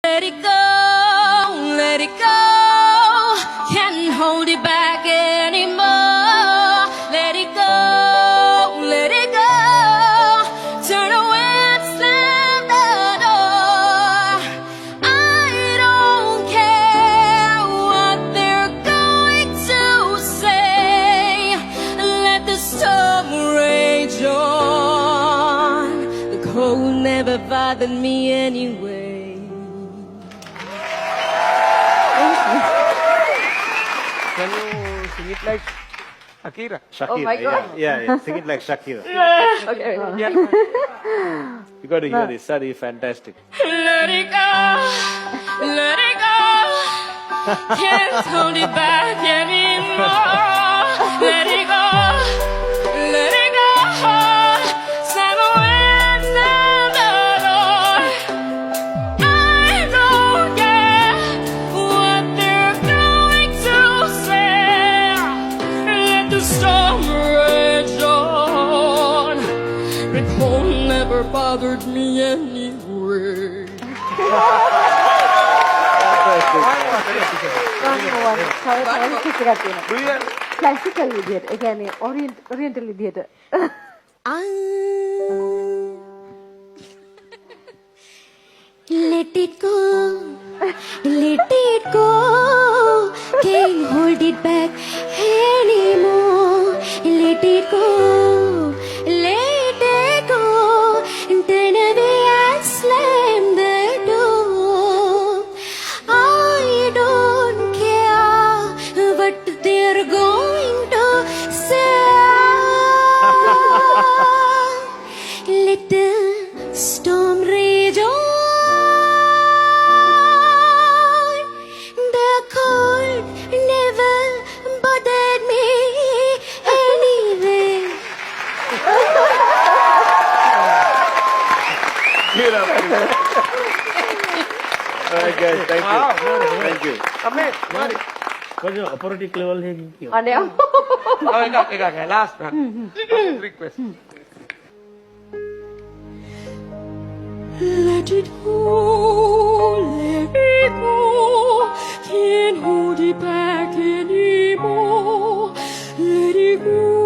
Let it go, let it go. Can't hold it back anymore. Let it go, let it go. Turn away and slam the door. I don't care what they're going to say. Let the storm rage on. The cold never bothered me anyway. Can you sing it like Akira? Shakira. Oh my God. Yeah. Sing it like Shakira. Okay. Yeah. You got to hear this. Sorry, fantastic. Let it go, let it go. Can't hold it back anymore. Let it go, let it go. Slam away and slam the door. I don't care what they're going to say. Let the storm rage on. The cold never bothered me anyway. Do you Classical විදියට, ඒ කියන්නේ oriental විදියට. Let it go, let it go. Can't hold it back anymore. Let it go, let it go. Turn away and slam the door. I don't care what they're going to say. Let the storm rage on. The cold never bothered me anyway. All right, guys. Thank you. Wow. Thank you. Mari. கொஞ்சம் operatic level ல අනේ Oh, එකක්. Last one. Request. Let it go, let it go. Can't hold it back anymore. Let it go.